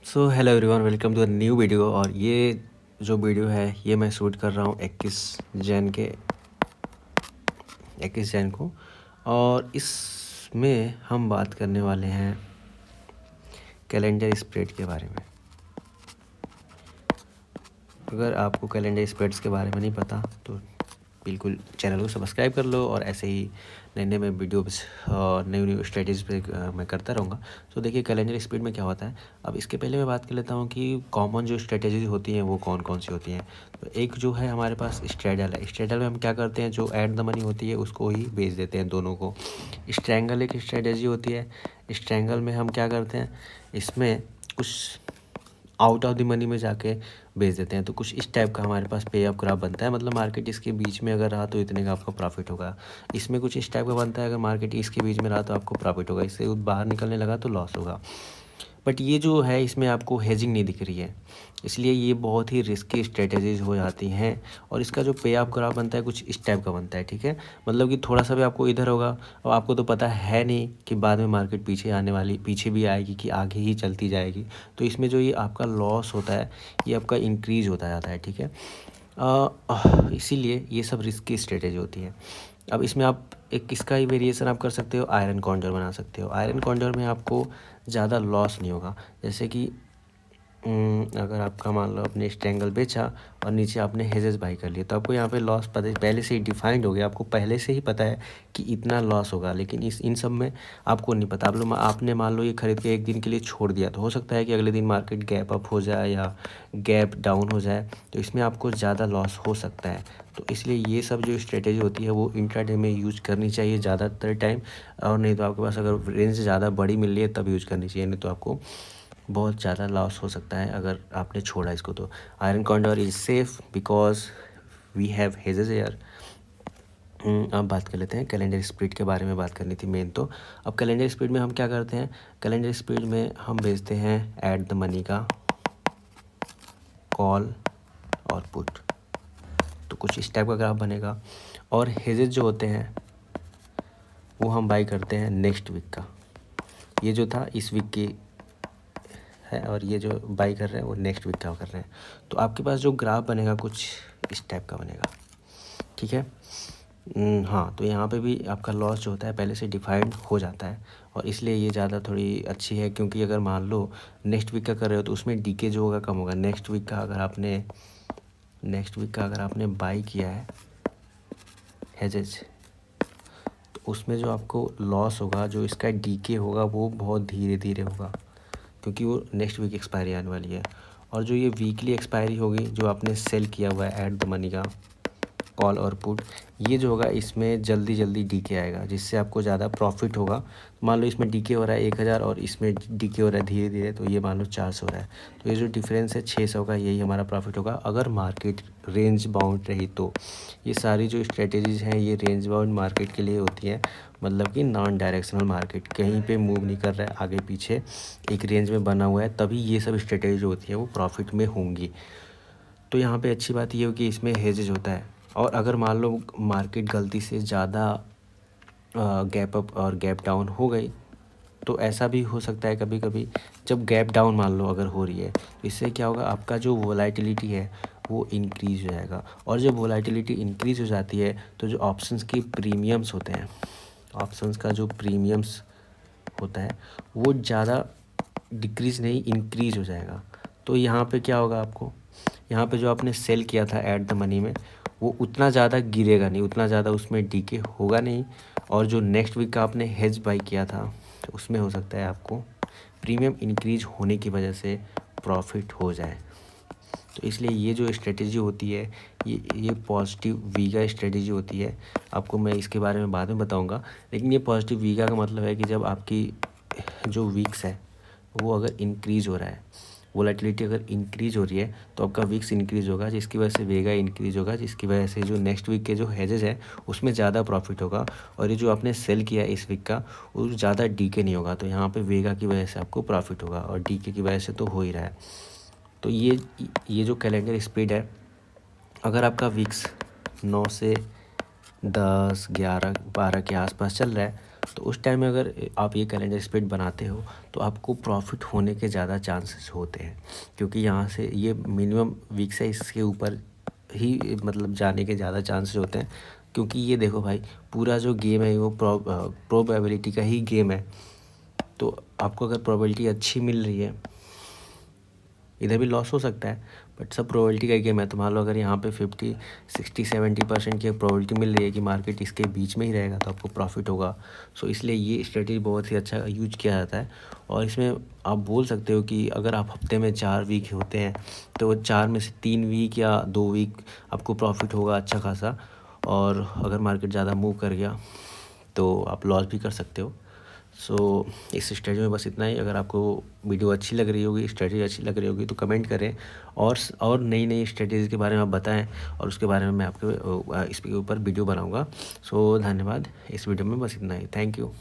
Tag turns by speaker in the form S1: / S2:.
S1: So hello everyone, welcome to a new video. और ये जो वीडियो है ये मैं शूट कर रहा हूँ 21 जैन को। और इसमें हम बात करने वाले हैं कैलेंडर स्प्रेड के बारे में। अगर आपको कैलेंडर स्प्रेड्स के बारे में नहीं पता तो बिल्कुल चैनल को सब्सक्राइब कर लो, और ऐसे ही नए नए मैं वीडियोस और न्यू स्ट्रेटजीज पे मैं करता रहूँगा। तो देखिए कैलेंडर स्प्रेड में क्या होता है। अब इसके पहले मैं बात कर लेता हूँ कि कॉमन जो स्ट्रेटजीज होती हैं वो कौन कौन सी होती हैं। तो एक जो है हमारे पास स्ट्रैडल है। स्ट्रैडल में हम क्या करते हैं, जो ऐड द मनी होती है उसको ही बेच देते हैं, दोनों को। स्ट्रैंगल एक स्ट्रेटजी होती है। स्ट्रैंगल में हम क्या करते हैं, इसमें कुछ आउट ऑफ द मनी में जाके बेच देते हैं। तो कुछ इस टाइप का हमारे पास पे अप ग्राफ बनता है, मतलब मार्केट इसके बीच में अगर रहा तो इतने का आपका प्रॉफिट होगा। इसमें कुछ इस टाइप का बनता है, अगर मार्केट इसके बीच में रहा तो आपको प्रॉफिट होगा, इससे बाहर निकलने लगा तो लॉस होगा। बट ये जो है इसमें आपको हेजिंग नहीं दिख रही है, इसलिए ये बहुत ही रिस्की स्ट्रेटजीज हो जाती हैं। और इसका जो पे ऑफ ग्राफ बनता है कुछ इस टाइप का बनता है, ठीक है। मतलब कि थोड़ा सा भी आपको इधर होगा, और आपको तो पता है नहीं कि बाद में मार्केट पीछे आने वाली, पीछे भी आएगी कि आगे ही चलती जाएगी। तो इसमें जो ये आपका लॉस होता है ये आपका इंक्रीज होता जाता है, ठीक है। इसीलिए ये सब रिस्की स्ट्रेटेजी होती है। अब इसमें आप एक इसका ही वेरिएशन आप कर सकते हो, आयरन कॉन्डोर बना सकते हो। आयरन कॉन्डोर में आपको ज़्यादा लॉस नहीं होगा। जैसे कि अगर आपका मान लो आपने स्ट्रैंगल बेचा और नीचे आपने हेजेस बाई कर लिए, तो आपको यहाँ पे लॉस पहले से ही डिफाइंड हो गया, आपको पहले से ही पता है कि इतना लॉस होगा। लेकिन इन सब में आपको नहीं पता। आपने मान लो ये खरीद के एक दिन के लिए छोड़ दिया, तो हो सकता है कि अगले दिन मार्केट गैप अप हो जाए या गैप डाउन हो जाए, तो इसमें आपको ज़्यादा लॉस हो सकता है। तो इसलिए ये सब जो स्ट्रेटेजी होती है वो इंट्राडे में यूज करनी चाहिए ज़्यादातर टाइम। और नहीं तो आपके पास अगर रेंज ज़्यादा बड़ी मिल रही है तब यूज करनी चाहिए, नहीं तो आपको बहुत ज़्यादा लॉस हो सकता है अगर आपने छोड़ा इसको। तो iron condor is safe because we have hedges air. अब बात कर लेते हैं कैलेंडर स्प्लिट के बारे में। बात करनी थी मेन। तो अब कैलेंडर स्प्लिट में हम क्या करते हैं, कैलेंडर स्प्लिट में हम बेचते हैं एट द मनी का कॉल और पुट। तो कुछ इस टाइप का ग्राफ बनेगा। और हेजेस जो होते हैं वो हम बाई करते हैं नेक्स्ट वीक का। ये जो था इस वीक की है, और ये जो बाई कर रहे हैं वो नेक्स्ट वीक का कर रहे हैं। तो आपके पास जो ग्राफ बनेगा कुछ इस टाइप का बनेगा, ठीक है। हाँ, तो यहाँ पे भी आपका लॉस जो होता है पहले से डिफाइंड हो जाता है, और इसलिए ये ज़्यादा थोड़ी अच्छी है। क्योंकि अगर मान लो नेक्स्ट वीक का कर रहे हो तो उसमें डीके जो होगा कम होगा। नेक्स्ट वीक का अगर आपने बाई किया है हेजेज, तो उसमें जो आपको लॉस होगा, जो इसका डीके होगा वो बहुत धीरे धीरे होगा, क्योंकि वो नेक्स्ट वीक एक्सपायरी आने वाली है। और जो ये वीकली एक्सपायरी होगी, जो आपने सेल किया हुआ है एट द मनी का कॉल और पुट, ये जो होगा इसमें जल्दी जल्दी डीके आएगा, जिससे आपको ज़्यादा प्रॉफिट होगा। मान लो इसमें डीके हो रहा है 1000 और इसमें डीके हो रहा है धीरे धीरे, तो ये मान लो 400 हो रहा है, तो ये जो डिफरेंस है 600 का, यही हमारा प्रॉफिट होगा अगर मार्केट रेंज बाउंड रही तो। ये सारी जो स्ट्रेटेजीज हैं ये रेंज बाउंड मार्केट के लिए होती हैं, मतलब कि नॉन डायरेक्शनल मार्केट कहीं पे मूव नहीं कर रहा है, आगे पीछे एक रेंज में बना हुआ है, तभी ये सब स्ट्रेटेजी जो होती है वो प्रॉफिट में होंगी। तो यहाँ पे अच्छी बात ये हो कि इसमें हेजेज होता है। और अगर मान लो मार्केट गलती से ज़्यादा गैप अप और गैप डाउन हो गई, तो ऐसा भी हो सकता है कभी कभी, जब गैप डाउन मान लो अगर हो रही है, इससे क्या होगा, आपका जो वोलेटिलिटी है वो इंक्रीज़ हो जाएगा। और जब वोलेटिलिटी इंक्रीज़ हो जाती है तो जो ऑप्शंस की प्रीमियम्स होते हैं, ऑप्शंस का जो प्रीमियम्स होता है वो ज़्यादा डिक्रीज़ नहीं इंक्रीज़ हो जाएगा। तो यहाँ पे क्या होगा, आपको यहाँ पे जो आपने सेल किया था एट द मनी में वो उतना ज़्यादा गिरेगा नहीं, उतना ज़्यादा उसमें डीके होगा नहीं। और जो नेक्स्ट वीक का आपने हेज बाई किया था तो उसमें हो सकता है आपको प्रीमियम इंक्रीज होने की वजह से प्रॉफिट हो जाए। तो इसलिए ये जो स्ट्रेटेजी होती है ये पॉजिटिव वीगा स्ट्रेटेजी होती है। आपको मैं इसके बारे में बाद में बताऊंगा। लेकिन ये पॉजिटिव वीगा का मतलब है कि जब आपकी जो वीक्स है वो अगर इंक्रीज़ हो रहा है, वोलेटिलिटी अगर इंक्रीज़ हो रही है, तो आपका वीक्स इंक्रीज़ होगा, जिसकी वजह से वेगा इंक्रीज़ होगा, जिसकी वजह से जो नेक्स्ट वीक के जो हेजेज है उसमें ज़्यादा प्रॉफिट होगा। और ये जो आपने सेल किया इस वीक का वो ज़्यादा डीके नहीं होगा, तो यहाँ पे वेगा की वजह से आपको प्रॉफिट होगा, और डीके की वजह से तो हो ही रहा है। तो ये जो कैलेंडर स्पीड है, अगर आपका वीक्स 9 से 10, 11, 12 के आसपास चल रहा है तो उस टाइम में अगर आप ये कैलेंडर स्प्रेड बनाते हो तो आपको प्रॉफिट होने के ज़्यादा चांसेस होते हैं, क्योंकि यहाँ से ये मिनिमम वीक से इसके ऊपर ही मतलब जाने के ज़्यादा चांसेस होते हैं। क्योंकि ये देखो भाई, पूरा जो गेम है वो प्रोबेबिलिटी का ही गेम है। तो आपको अगर प्रोबेबिलिटी अच्छी मिल रही है, इधर भी लॉस हो सकता है, बट सब प्रोबेबिलिटी का गेम है। तो मान लो अगर यहाँ पे 50 60 70% की प्रोबेबिलिटी मिल रही है कि मार्केट इसके बीच में ही रहेगा तो आपको प्रॉफिट होगा। सो इसलिए ये स्ट्रेटजी बहुत ही अच्छा यूज किया जाता है। और इसमें आप बोल सकते हो कि अगर आप हफ्ते में 4 वीक होते हैं तो 4 में से 3 वीक या 2 वीक आपको प्रॉफिट होगा अच्छा खासा। और अगर मार्केट ज़्यादा मूव कर गया तो आप लॉस भी कर सकते हो। सो इस स्ट्रेटजी में बस इतना ही। अगर आपको वीडियो अच्छी लग रही होगी, स्ट्रेटजी अच्छी लग रही होगी तो कमेंट करें, और नई नई स्ट्रेटजीज़ के बारे में आप बताएं, और उसके बारे में मैं आपके इसके ऊपर वीडियो बनाऊंगा। सो धन्यवाद। इस वीडियो में बस इतना ही। Thank you.